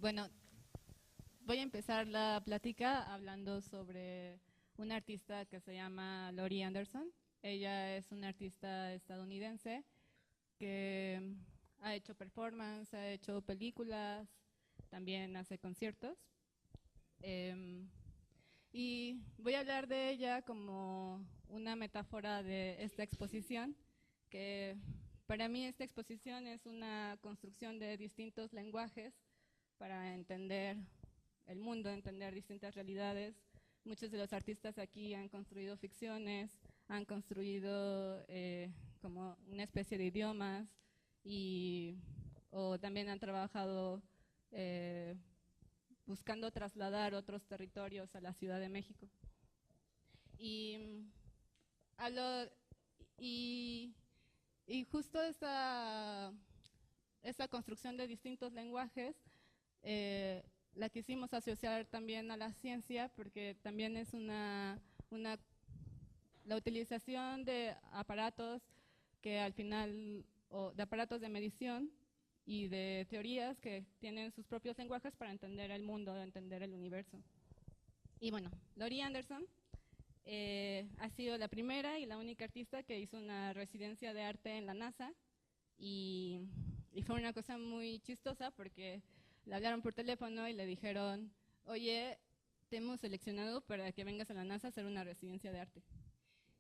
Bueno, voy a empezar la plática hablando sobre una artista que se llama Laurie Anderson. Ella es una artista estadounidense que ha hecho performance, ha hecho películas, también hace conciertos. Em, y voy a hablar de ella como una metáfora de esta exposición, que para mí esta exposición es una construcción de distintos lenguajes para entender el mundo, entender distintas realidades. Muchos de los artistas aquí han construido ficciones, han construido como una especie de idiomas y, o también han trabajado eh, buscando trasladar otros territorios a la Ciudad de México. Y, hablo, y, y justo esta construcción de distintos lenguajes la quisimos asociar también a la ciencia porque también es la utilización de aparatos que al final, o de aparatos de medición y de teorías que tienen sus propios lenguajes para entender el mundo, entender el universo. Y bueno, Laurie Anderson ha sido la primera y la única artista que hizo una residencia de arte en la NASA y fue una cosa muy chistosa porque le hablaron por teléfono y le dijeron, oye, te hemos seleccionado para que vengas a la NASA a hacer una residencia de arte.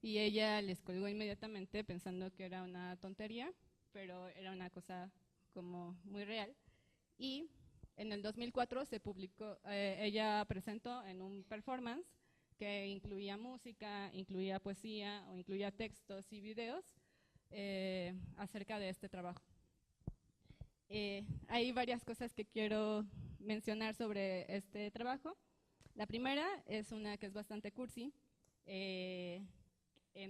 Y ella les colgó inmediatamente pensando que era una tontería, pero era una cosa como muy real. Y en el 2004 se publicó, ella presentó en un performance que incluía música, incluía poesía o incluía textos y videos acerca de este trabajo. Hay varias cosas que quiero mencionar sobre este trabajo. La primera es una que es bastante cursi, en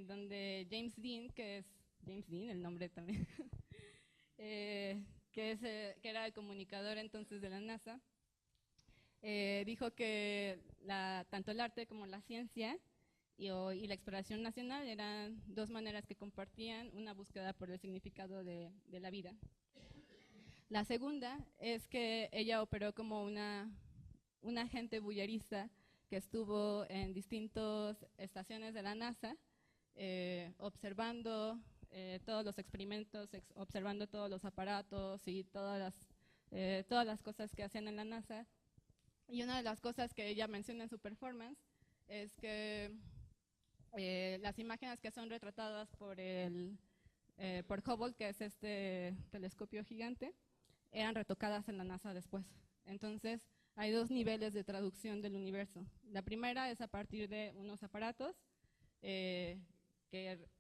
donde James Dean, que es James Dean, el nombre también, que era el comunicador entonces de la NASA, dijo que tanto el arte como la ciencia y la exploración nacional eran dos maneras que compartían una búsqueda por el significado de la vida. La segunda es que ella operó como un agente bullerista que estuvo en distintas estaciones de la NASA observando todos los experimentos, observando todos los aparatos y todas las cosas que hacían en la NASA. Y una de las cosas que ella menciona en su performance es que las imágenes que son retratadas por Hubble, que es este telescopio gigante, eran retocadas en la NASA después. Entonces, hay dos niveles de traducción del universo. La primera es a partir de unos aparatos que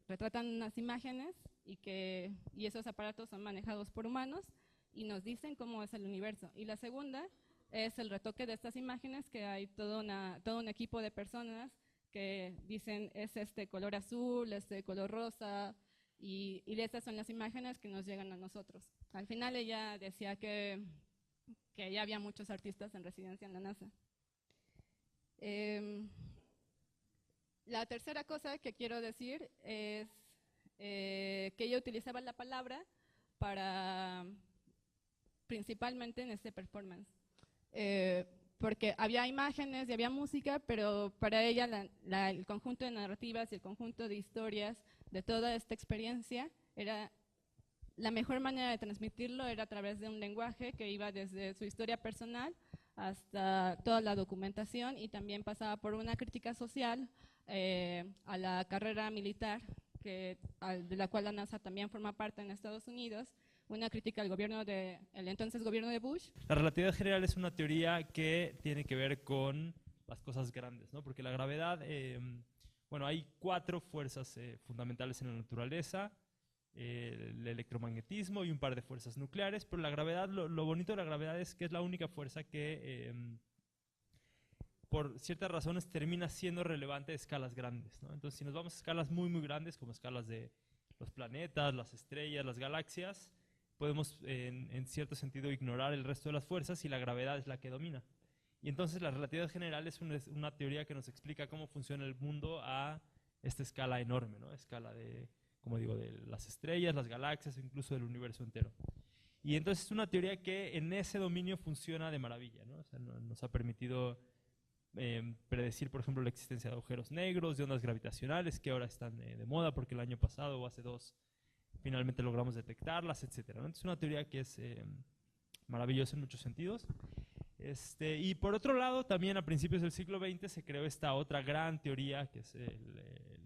retratan unas imágenes y esos aparatos son manejados por humanos y nos dicen cómo es el universo. Y la segunda es el retoque de estas imágenes, que hay todo un equipo de personas que dicen es este color azul, este color rosa, y estas son las imágenes que nos llegan a nosotros. Al final ella decía que ya había muchos artistas en residencia en la NASA. La tercera cosa que quiero decir es que ella utilizaba la palabra principalmente en este performance. Porque había imágenes y había música, pero para ella el conjunto de narrativas y el conjunto de historias de toda esta experiencia era la mejor manera de transmitirlo era a través de un lenguaje que iba desde su historia personal hasta toda la documentación y también pasaba por una crítica social a la carrera militar de la cual la NASA también forma parte en Estados Unidos, una crítica al gobierno el entonces gobierno de Bush. La relatividad general es una teoría que tiene que ver con las cosas grandes, ¿no? Porque la gravedad, bueno, hay 4 fuerzas fundamentales en la naturaleza, el electromagnetismo y un par de fuerzas nucleares, pero la gravedad, lo bonito de la gravedad es que es la única fuerza que por ciertas razones termina siendo relevante a escalas grandes, ¿no? Entonces, si nos vamos a escalas muy, muy grandes, como escalas de los planetas, las estrellas, las galaxias, podemos en cierto sentido ignorar el resto de las fuerzas y la gravedad es la que domina. Y entonces la relatividad general es una teoría que nos explica cómo funciona el mundo a esta escala enorme, ¿no? Escala de, como digo, de las estrellas, las galaxias, incluso del universo entero. Y entonces es una teoría que en ese dominio funciona de maravilla, ¿no? O sea, nos ha permitido predecir, por ejemplo, la existencia de agujeros negros, de ondas gravitacionales, que ahora están de moda porque el año pasado o hace 2 finalmente logramos detectarlas, etcétera, ¿no? Entonces es una teoría que es maravillosa en muchos sentidos. Y por otro lado, también a principios del siglo XX se creó esta otra gran teoría, que es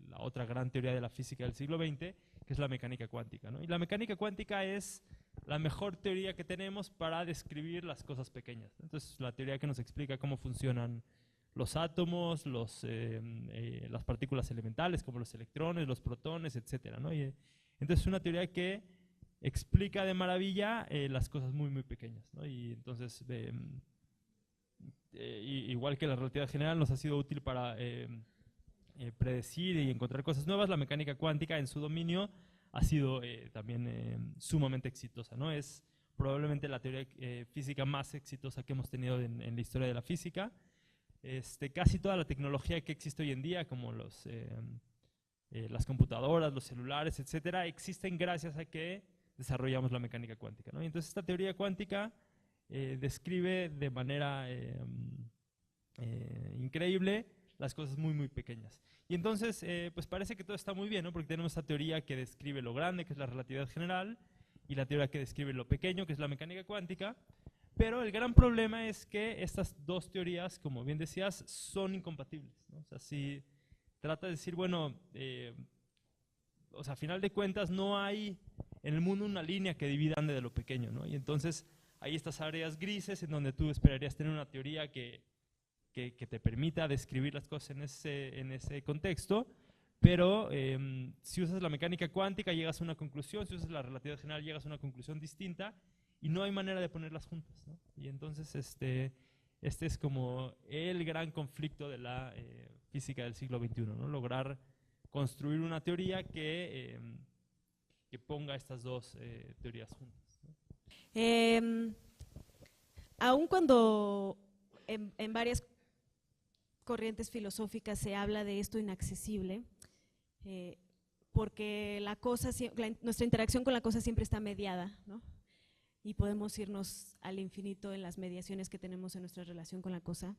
la otra gran teoría de la física del siglo XX, que es la mecánica cuántica, ¿no? Y la mecánica cuántica es la mejor teoría que tenemos para describir las cosas pequeñas, ¿no? Entonces, la teoría que nos explica cómo funcionan los átomos, las partículas elementales, como los electrones, los protones, etcétera, ¿no? Entonces, es una teoría que explica de maravilla las cosas muy, muy pequeñas, ¿no? Y entonces, igual que la relatividad general nos ha sido útil para predecir y encontrar cosas nuevas, la mecánica cuántica en su dominio ha sido también sumamente exitosa, ¿no? Es probablemente la teoría física más exitosa que hemos tenido en la historia de la física. Casi toda la tecnología que existe hoy en día, como las computadoras, los celulares, etcétera, existen gracias a que desarrollamos la mecánica cuántica, ¿no? Y entonces esta teoría cuántica describe de manera increíble las cosas muy, muy pequeñas. Y entonces, pues parece que todo está muy bien, ¿no? Porque tenemos esta teoría que describe lo grande, que es la relatividad general, y la teoría que describe lo pequeño, que es la mecánica cuántica. Pero el gran problema es que estas dos teorías, como bien decías, son incompatibles, ¿no? O sea, si trata de decir, bueno, o sea, a final de cuentas no hay en el mundo una línea que divida grande de lo pequeño, ¿no? Y entonces hay estas áreas grises en donde tú esperarías tener una teoría que te permita describir las cosas en ese contexto, pero si usas la mecánica cuántica llegas a una conclusión, si usas la relatividad general llegas a una conclusión distinta y no hay manera de ponerlas juntas, ¿no? Y entonces este es como el gran conflicto de la física del siglo XXI, ¿no? Lograr construir una teoría que ponga estas dos teorías juntas, ¿no? Aun cuando en varias corrientes filosóficas se habla de esto inaccesible, porque nuestra interacción con la cosa siempre está mediada, ¿no? Y podemos irnos al infinito en las mediaciones que tenemos en nuestra relación con la cosa.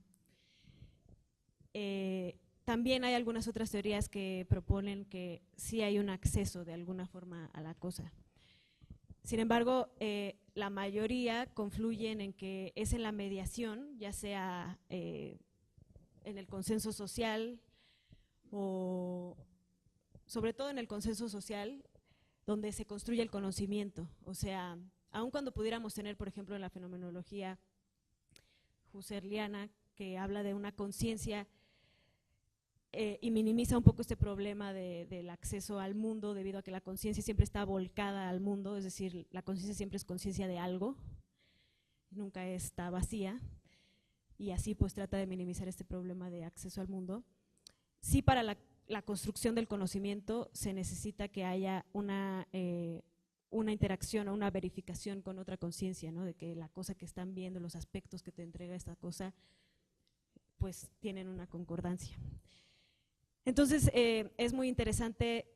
También hay algunas otras teorías que proponen que sí hay un acceso de alguna forma a la cosa. Sin embargo, la mayoría confluyen en que es en la mediación, ya sea en el consenso social o sobre todo en el consenso social, donde se construye el conocimiento. O sea, aun cuando pudiéramos tener, por ejemplo, en la fenomenología husserliana, que habla de una conciencia y minimiza un poco este problema del acceso al mundo, debido a que la conciencia siempre está volcada al mundo, es decir, la conciencia siempre es conciencia de algo, nunca está vacía, y así pues trata de minimizar este problema de acceso al mundo. Sí, para la construcción del conocimiento se necesita que haya una interacción o una verificación con otra conciencia, ¿no? De que la cosa que están viendo, los aspectos que te entrega esta cosa, pues tienen una concordancia. Entonces, es muy interesante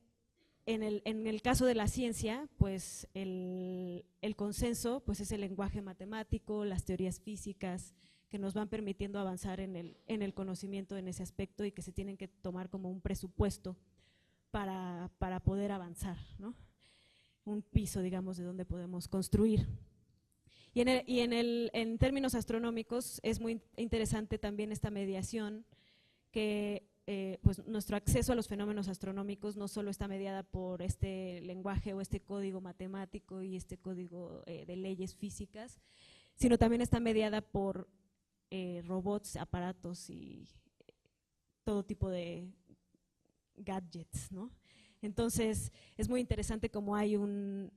en el caso de la ciencia, pues el consenso pues es el lenguaje matemático, las teorías físicas que nos van permitiendo avanzar en el conocimiento en ese aspecto y que se tienen que tomar como un presupuesto para poder avanzar, ¿no? Un piso, digamos, de donde podemos construir. Y en términos astronómicos es muy interesante también esta mediación que pues nuestro acceso a los fenómenos astronómicos no solo está mediada por este lenguaje o este código matemático y este código de leyes físicas, sino también está mediada por robots, aparatos y todo tipo de gadgets, ¿no? Entonces es muy interesante cómo hay un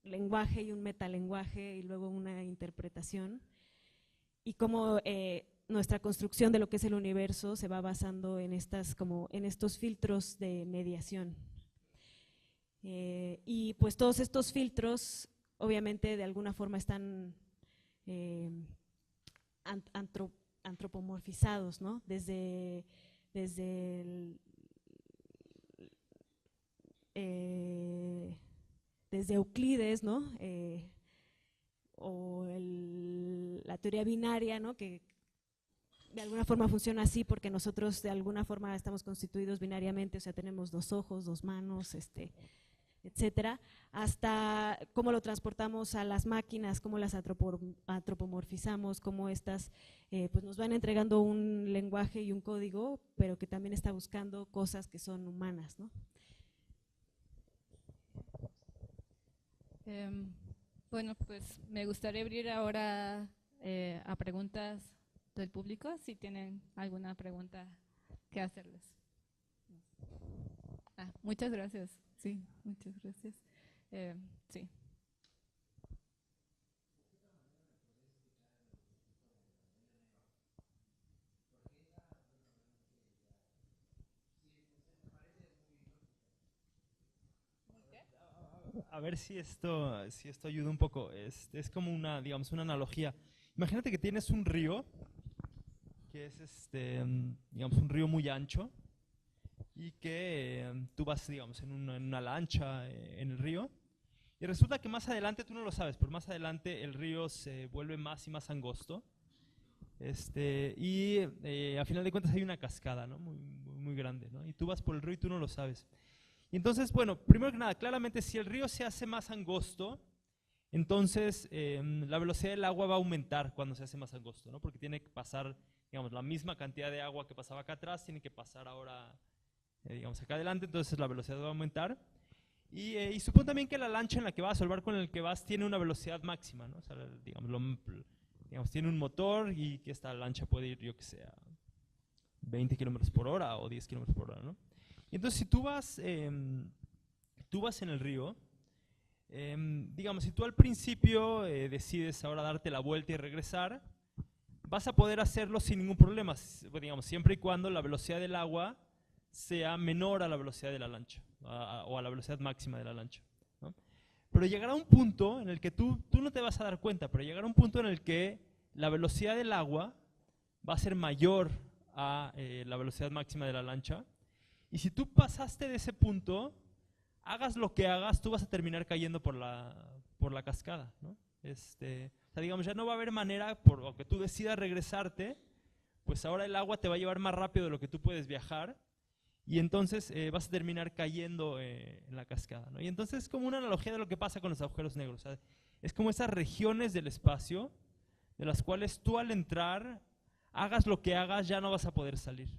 lenguaje y un metalenguaje y luego una interpretación, y cómo nuestra construcción de lo que es el universo se va basando en estos filtros de mediación. Y pues todos estos filtros obviamente de alguna forma están antropomorfizados, ¿no? Desde Euclides, ¿no? la teoría binaria, ¿no? Que de alguna forma funciona así porque nosotros de alguna forma estamos constituidos binariamente, o sea, tenemos 2 ojos, 2 manos, etcétera, hasta cómo lo transportamos a las máquinas, cómo las antropomorfizamos, cómo estas pues nos van entregando un lenguaje y un código, pero que también está buscando cosas que son humanas, ¿no? Bueno, pues me gustaría abrir ahora a preguntas del público, si tienen alguna pregunta que hacerles. Muchas gracias. Sí, muchas gracias. Sí. A ver si esto ayuda un poco. Es como una, digamos, una analogía. Imagínate que tienes un río, que es digamos, un río muy ancho, y que tú vas, digamos, en una lancha en el río, y resulta que más adelante, tú no lo sabes, pero más adelante el río se vuelve más y más angosto, y a final de cuentas hay una cascada, ¿no? Muy grande, ¿no? Y tú vas por el río y tú no lo sabes. Y entonces, bueno, primero que nada, claramente si el río se hace más angosto, entonces la velocidad del agua va a aumentar cuando se hace más angosto, ¿no? Porque tiene que pasar, digamos, la misma cantidad de agua que pasaba acá atrás, tiene que pasar ahora, digamos, acá adelante, entonces la velocidad va a aumentar. Y supón también que la lancha en la que vas, o el barco en el que vas, tiene una velocidad máxima, ¿no? O sea, digamos, tiene un motor y que esta lancha puede ir, yo que sé, a 20 kilómetros por hora o 10 kilómetros por hora, ¿no? Y entonces, si tú vas en el río, digamos, si tú al principio decides ahora darte la vuelta y regresar, vas a poder hacerlo sin ningún problema, digamos, siempre y cuando la velocidad del agua sea menor a la velocidad de la lancha, o a la velocidad máxima de la lancha, ¿no? Pero llegará un punto en el que tú no te vas a dar cuenta, pero llegará un punto en el que la velocidad del agua va a ser mayor a la velocidad máxima de la lancha, y si tú pasaste de ese punto, hagas lo que hagas, tú vas a terminar cayendo por la cascada, ¿no? O sea, digamos, ya no va a haber manera, aunque tú decidas regresarte, pues ahora el agua te va a llevar más rápido de lo que tú puedes viajar, y entonces vas a terminar cayendo en la cascada, ¿no? Y entonces es como una analogía de lo que pasa con los agujeros negros. O sea, es como esas regiones del espacio de las cuales tú al entrar, hagas lo que hagas, ya no vas a poder salir.